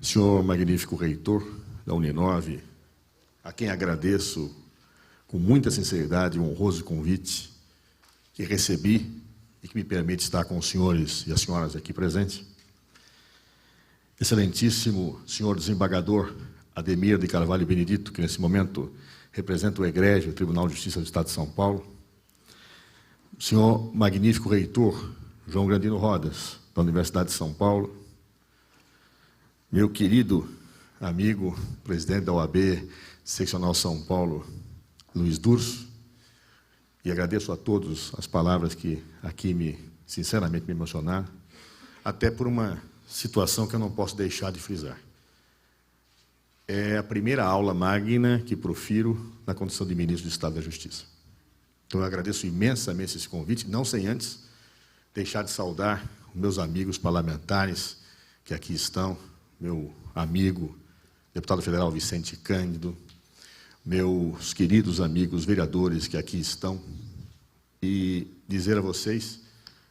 senhor magnífico reitor da Uninove, a quem agradeço com muita sinceridade o honroso convite que recebi e que me permite estar com os senhores e as senhoras aqui presentes. Excelentíssimo senhor desembargador Ademir de Carvalho Benedito, que nesse momento representa o egrégio Tribunal de Justiça do Estado de São Paulo. Senhor magnífico reitor João Grandino Rodas, da Universidade de São Paulo. Meu querido amigo, presidente da OAB Seccional São Paulo, Luiz Durso. E agradeço a todos as palavras que aqui, sinceramente, me emocionaram, até por uma situação que eu não posso deixar de frisar. É a primeira aula magna que profiro na condição de ministro do Estado da Justiça. Então, eu agradeço imensamente esse convite, não sem antes deixar de saudar os meus amigos parlamentares que aqui estão, meu amigo, deputado federal Vicente Cândido, meus queridos amigos vereadores que aqui estão, e dizer a vocês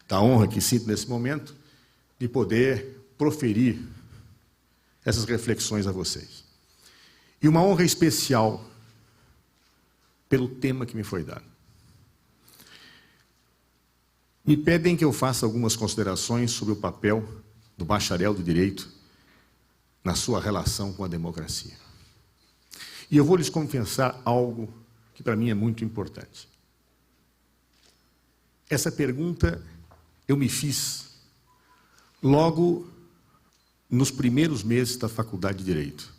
da honra que sinto nesse momento de poder proferir essas reflexões a vocês. E uma honra especial pelo tema que me foi dado. Me pedem que eu faça algumas considerações sobre o papel do bacharel do direito na sua relação com a democracia. E eu vou lhes confessar algo que para mim é muito importante. Essa pergunta eu me fiz logo nos primeiros meses da Faculdade de Direito.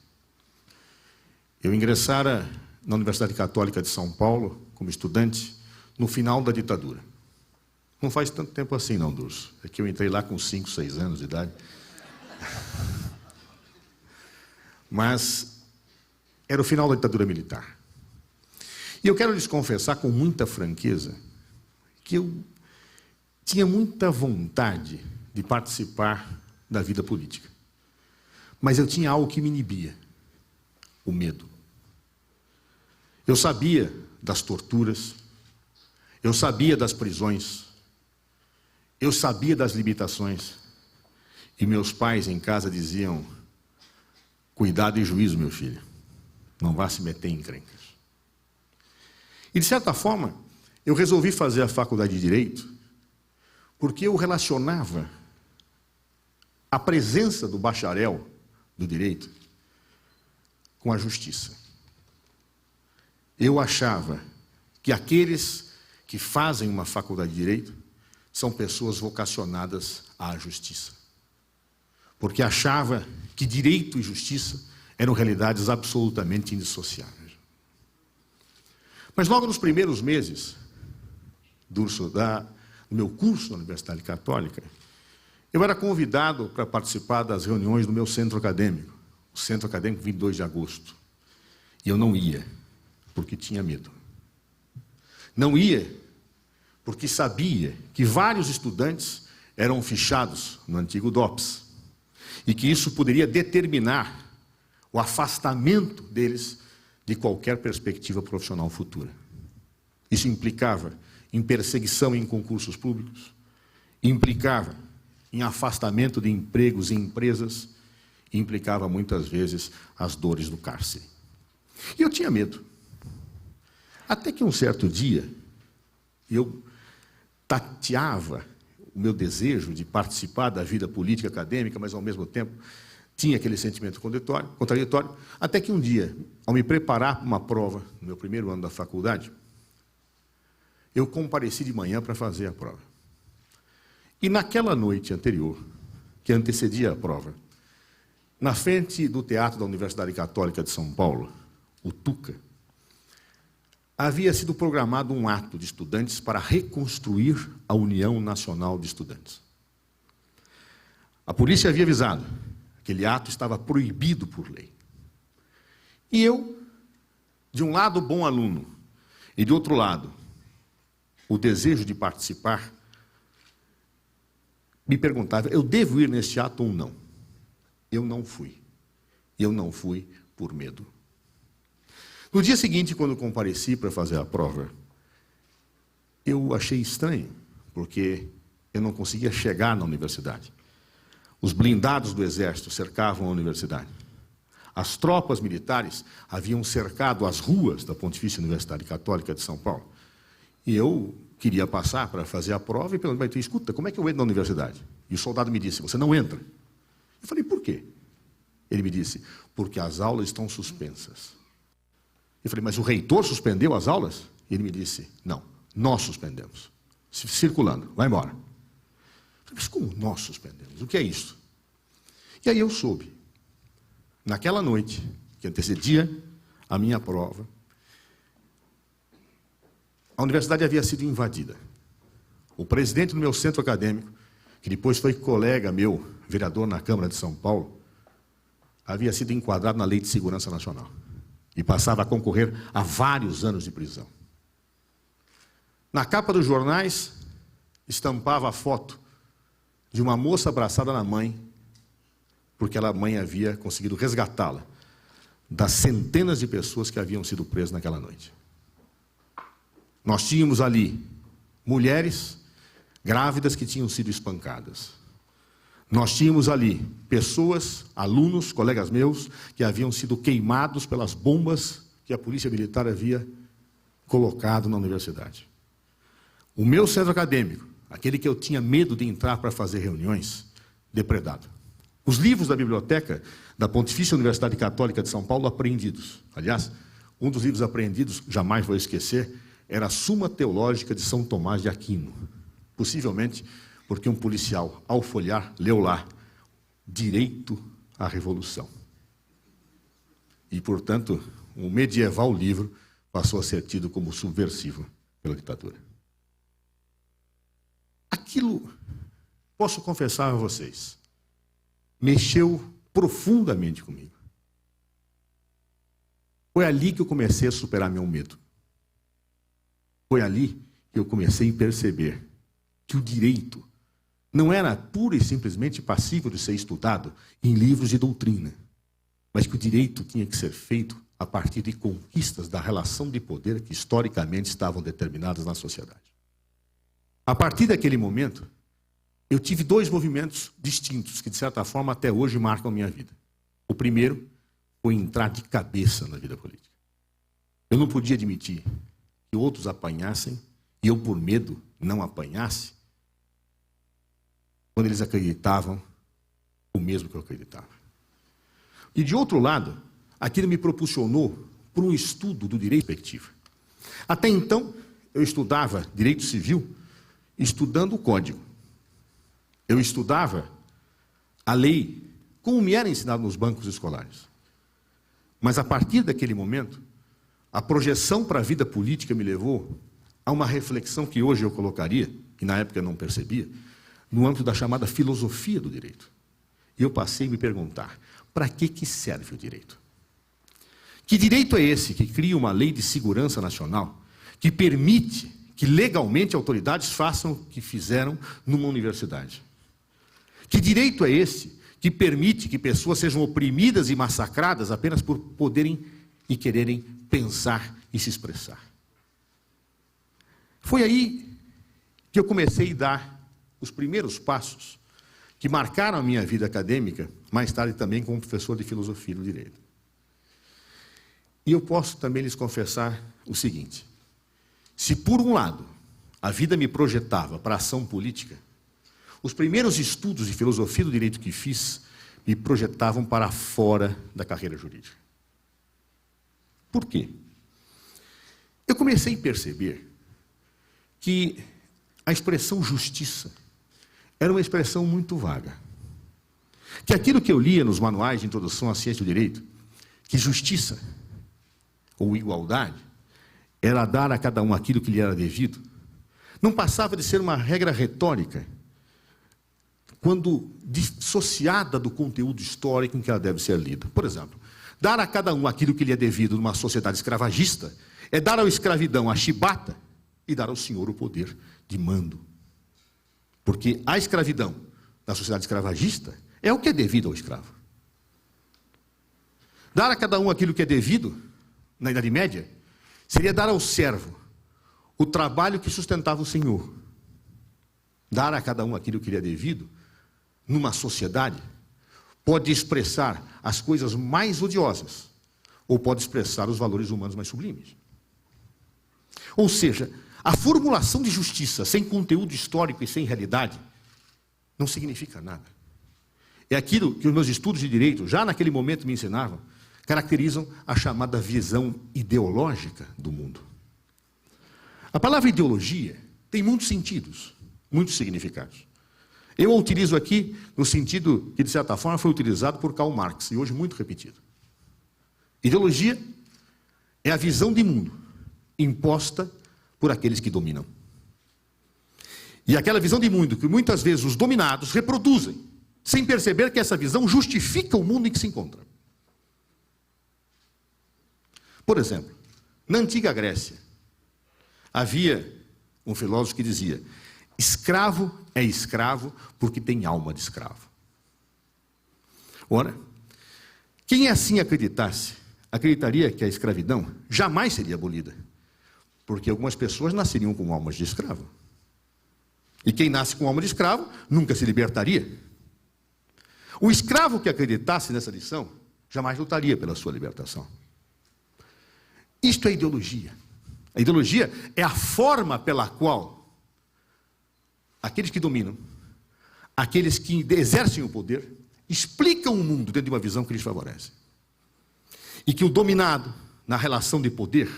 Eu ingressara na Universidade Católica de São Paulo como estudante no final da ditadura. Não faz tanto tempo assim, não, Durso. É que eu entrei lá com 5, 6 anos de idade. Mas era o final da ditadura militar. E eu quero lhes confessar com muita franqueza que eu tinha muita vontade de participar da vida política. Mas eu tinha algo que me inibia: o medo. Eu sabia das torturas, eu sabia das prisões, eu sabia das limitações. E meus pais em casa diziam: cuidado e juízo, meu filho, não vá se meter em encrencas. E, de certa forma, eu resolvi fazer a faculdade de Direito porque eu relacionava a presença do bacharel do direito com a justiça. Eu achava que aqueles que fazem uma faculdade de Direito são pessoas vocacionadas à justiça. Porque achava que direito e justiça eram realidades absolutamente indissociáveis. Mas logo nos primeiros meses, Durso, do meu curso na Universidade Católica, eu era convidado para participar das reuniões do meu centro acadêmico, o Centro Acadêmico 22 de Agosto. E eu não ia, porque tinha medo. Não ia, porque sabia que vários estudantes eram fichados no antigo DOPS, e que isso poderia determinar o afastamento deles de qualquer perspectiva profissional futura. Isso implicava em perseguição em concursos públicos, implicava em afastamento de empregos e empresas, e implicava muitas vezes as dores do cárcere. E eu tinha medo. Até que um certo dia, eu tateava o meu desejo de participar da vida política acadêmica, mas ao mesmo tempo tinha aquele sentimento contraditório, até que um dia, ao me preparar para uma prova, no meu primeiro ano da faculdade, eu compareci de manhã para fazer a prova. E naquela noite anterior, que antecedia a prova, na frente do Teatro da Universidade Católica de São Paulo, o TUCA, havia sido programado um ato de estudantes para reconstruir a União Nacional de Estudantes. A polícia havia avisado que aquele ato estava proibido por lei. E eu, de um lado, bom aluno, e de outro lado, o desejo de participar, me perguntava: eu devo ir neste ato ou não? Eu não fui. Eu não fui por medo. No dia seguinte, quando compareci para fazer a prova, eu achei estranho, porque eu não conseguia chegar na universidade. Os blindados do exército cercavam a universidade. As tropas militares haviam cercado as ruas da Pontifícia Universidade Católica de São Paulo. E eu queria passar para fazer a prova e perguntei: escuta, como é que eu entro na universidade? E o soldado me disse: você não entra. Eu falei: por quê? Ele me disse: porque as aulas estão suspensas. Eu falei: mas o reitor suspendeu as aulas? E ele me disse: não, nós suspendemos. Circulando, vai embora. Eu falei: mas como nós suspendemos? O que é isso? E aí eu soube. Naquela noite, que antecedia a minha prova, a universidade havia sido invadida. O presidente do meu centro acadêmico, que depois foi colega meu, vereador na Câmara de São Paulo, havia sido enquadrado na Lei de Segurança Nacional e passava a concorrer a vários anos de prisão. Na capa dos jornais, estampava a foto de uma moça abraçada na mãe, porque a mãe havia conseguido resgatá-la das centenas de pessoas que haviam sido presas naquela noite. Nós tínhamos ali mulheres grávidas que tinham sido espancadas. Nós tínhamos ali pessoas, alunos, colegas meus, que haviam sido queimados pelas bombas que a polícia militar havia colocado na universidade. O meu centro acadêmico, aquele que eu tinha medo de entrar para fazer reuniões, depredado. Os livros da biblioteca da Pontifícia Universidade Católica de São Paulo apreendidos. Aliás, um dos livros apreendidos, jamais vou esquecer, era a Suma Teológica de São Tomás de Aquino. Possivelmente porque um policial, ao folhear, leu lá: direito à revolução. E, portanto, o medieval livro passou a ser tido como subversivo pela ditadura. Aquilo, posso confessar a vocês, mexeu profundamente comigo. Foi ali que eu comecei a superar meu medo. Foi ali que eu comecei a perceber que o direito não era pura e simplesmente passível de ser estudado em livros de doutrina, mas que o direito tinha que ser feito a partir de conquistas da relação de poder que historicamente estavam determinadas na sociedade. A partir daquele momento, eu tive dois movimentos distintos que, de certa forma, até hoje marcam a minha vida. O primeiro foi entrar de cabeça na vida política. Eu não podia admitir que outros apanhassem e eu, por medo, não apanhasse quando eles acreditavam o mesmo que eu acreditava. E, de outro lado, aquilo me propulsionou para um estudo do direito perspectiva. Até então, eu estudava direito civil estudando o código. Eu estudava a lei como me era ensinado nos bancos escolares. Mas, a partir daquele momento, a projeção para a vida política me levou a uma reflexão que hoje eu colocaria, que na época eu não percebia, no âmbito da chamada filosofia do direito. E eu passei a me perguntar: para que serve o direito? Que direito é esse que cria uma lei de segurança nacional que permite que legalmente autoridades façam o que fizeram numa universidade? Que direito é esse que permite que pessoas sejam oprimidas e massacradas apenas por poderem e quererem pensar e se expressar? Foi aí que eu comecei a dar os primeiros passos que marcaram a minha vida acadêmica, mais tarde também como professor de filosofia do direito. E eu posso também lhes confessar o seguinte: se por um lado a vida me projetava para a ação política, os primeiros estudos de filosofia do direito que fiz me projetavam para fora da carreira jurídica. Por quê? Eu comecei a perceber que a expressão justiça era uma expressão muito vaga. Que aquilo que eu lia nos manuais de introdução à ciência do direito, que justiça ou igualdade era dar a cada um aquilo que lhe era devido, não passava de ser uma regra retórica, quando dissociada do conteúdo histórico em que ela deve ser lida. Por exemplo, dar a cada um aquilo que lhe é devido numa sociedade escravagista é dar ao escravidão a chibata e dar ao senhor o poder de mando. Porque a escravidão na sociedade escravagista é o que é devido ao escravo. Dar a cada um aquilo que é devido, na Idade Média, seria dar ao servo o trabalho que sustentava o senhor. Dar a cada um aquilo que lhe é devido, numa sociedade, pode expressar as coisas mais odiosas, ou pode expressar os valores humanos mais sublimes. Ou seja, a formulação de justiça sem conteúdo histórico e sem realidade não significa nada. É aquilo que os meus estudos de direito, já naquele momento me ensinavam, caracterizam a chamada visão ideológica do mundo. A palavra ideologia tem muitos sentidos, muitos significados. Eu a utilizo aqui no sentido que, de certa forma, foi utilizado por Karl Marx, e hoje muito repetido. Ideologia é a visão de mundo imposta por aqueles que dominam. E aquela visão de mundo que muitas vezes os dominados reproduzem, sem perceber que essa visão justifica o mundo em que se encontra. Por exemplo, na antiga Grécia, havia um filósofo que dizia: escravo é escravo porque tem alma de escravo. Ora, quem assim acreditasse, acreditaria que a escravidão jamais seria abolida, porque algumas pessoas nasceriam com almas de escravo. E quem nasce com alma de escravo nunca se libertaria. O escravo que acreditasse nessa lição jamais lutaria pela sua libertação. Isto é ideologia. A ideologia é a forma pela qual aqueles que dominam, aqueles que exercem o poder, explicam o mundo dentro de uma visão que lhes favorece. E que o dominado, na relação de poder,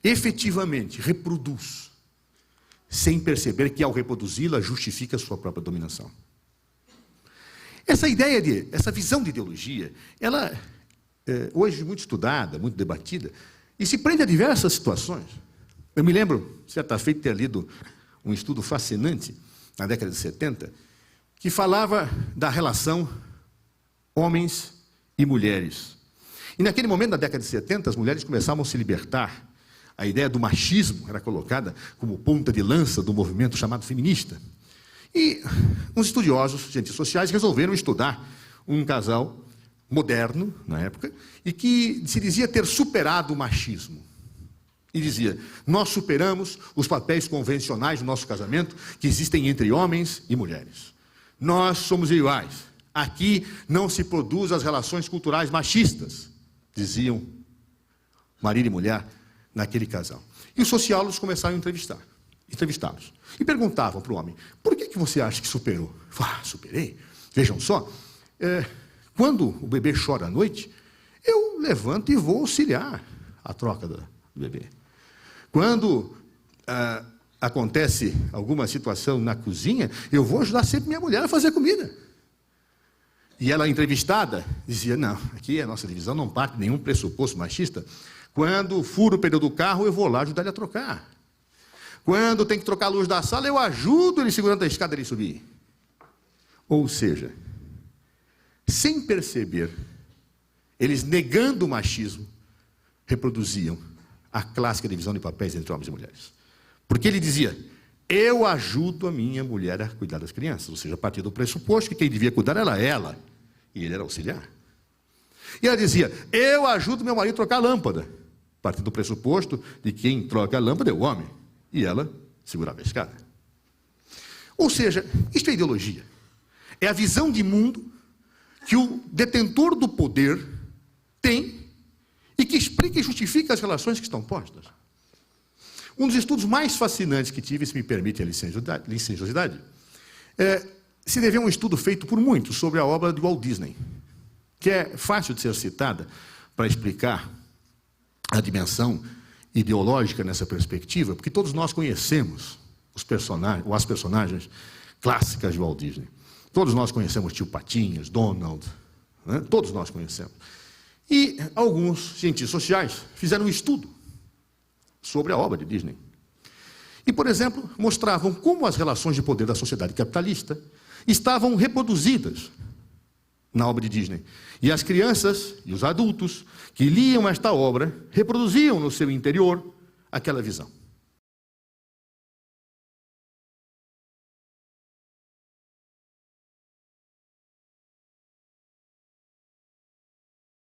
efetivamente reproduz, sem perceber que ao reproduzi-la justifica a sua própria dominação. Essa visão de ideologia, ela é hoje muito estudada, muito debatida, e se prende a diversas situações. Eu me lembro, certa feita, ter lido um estudo fascinante, na década de 70, que falava da relação homens e mulheres. E naquele momento, na década de 70, as mulheres começavam a se libertar. A ideia do machismo era colocada como ponta de lança do movimento chamado feminista. E uns estudiosos, cientistas sociais, resolveram estudar um casal moderno, na época, e que se dizia ter superado o machismo. E dizia: nós superamos os papéis convencionais do nosso casamento que existem entre homens e mulheres. Nós somos iguais. Aqui não se produzem as relações culturais machistas, diziam marido e mulher naquele casal. E os sociólogos começaram a entrevistá-los. E perguntavam para o homem: por que você acha que superou? Superei. Vejam só, quando o bebê chora à noite, eu levanto e vou auxiliar a troca do bebê. Quando acontece alguma situação na cozinha, eu vou ajudar sempre minha mulher a fazer comida. E ela, entrevistada, dizia: não, aqui a nossa divisão não parte de nenhum pressuposto machista. Quando furo o pneu do carro, eu vou lá ajudar ele a trocar. Quando tem que trocar a luz da sala, eu ajudo ele segurando a escada ele subir. Ou seja, sem perceber, eles, negando o machismo, reproduziam a clássica divisão de papéis entre homens e mulheres. Porque ele dizia: eu ajudo a minha mulher a cuidar das crianças. Ou seja, a partir do pressuposto que quem devia cuidar era ela, e ele era auxiliar. E ela dizia: eu ajudo meu marido a trocar a lâmpada. A partir do pressuposto de que quem troca a lâmpada é o homem, e ela segurava a escada. Ou seja, isto é ideologia. É a visão de mundo que o detentor do poder tem e que explica e justifica as relações que estão postas. Um dos estudos mais fascinantes que tive, se me permite a licenciosidade, se deveu a um estudo feito por muitos sobre a obra de Walt Disney, que é fácil de ser citada para explicar a dimensão ideológica nessa perspectiva, porque todos nós conhecemos os personagens, ou as personagens clássicas de Walt Disney. Todos nós conhecemos Tio Patinhas, Donald, né? Todos nós conhecemos. E alguns cientistas sociais fizeram um estudo sobre a obra de Disney. E, por exemplo, mostravam como as relações de poder da sociedade capitalista estavam reproduzidas na obra de Disney. E as crianças e os adultos que liam esta obra reproduziam no seu interior aquela visão.